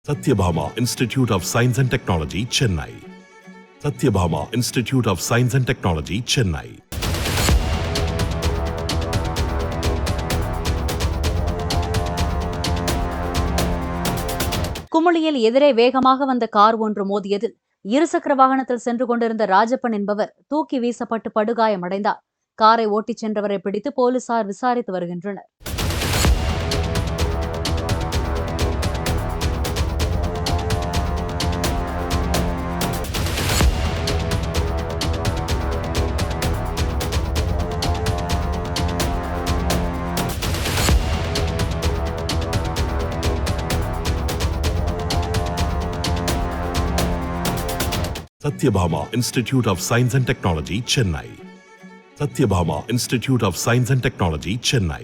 Satyabhama Institute of Science and Technology, Chennai. Satyabhama Institute of Science and Technology, Chennai. குமுளியில் எதிரே வேகமாக வந்த car ஒன்று மோதியதில் இருசக்கர வாகனத்தில் சென்று கொண்டிருந்த ராஜப்பன் என்பவர் தூக்கி வீசப்பட்டு படுகாயமடைந்தார். காரை ஓட்டிச் சென்றவரை பிடித்து போலீசார் விசாரித்து வருகின்றனர். Satyabhama Institute of Science and Technology, Chennai. Satyabhama Institute of Science and Technology, Chennai.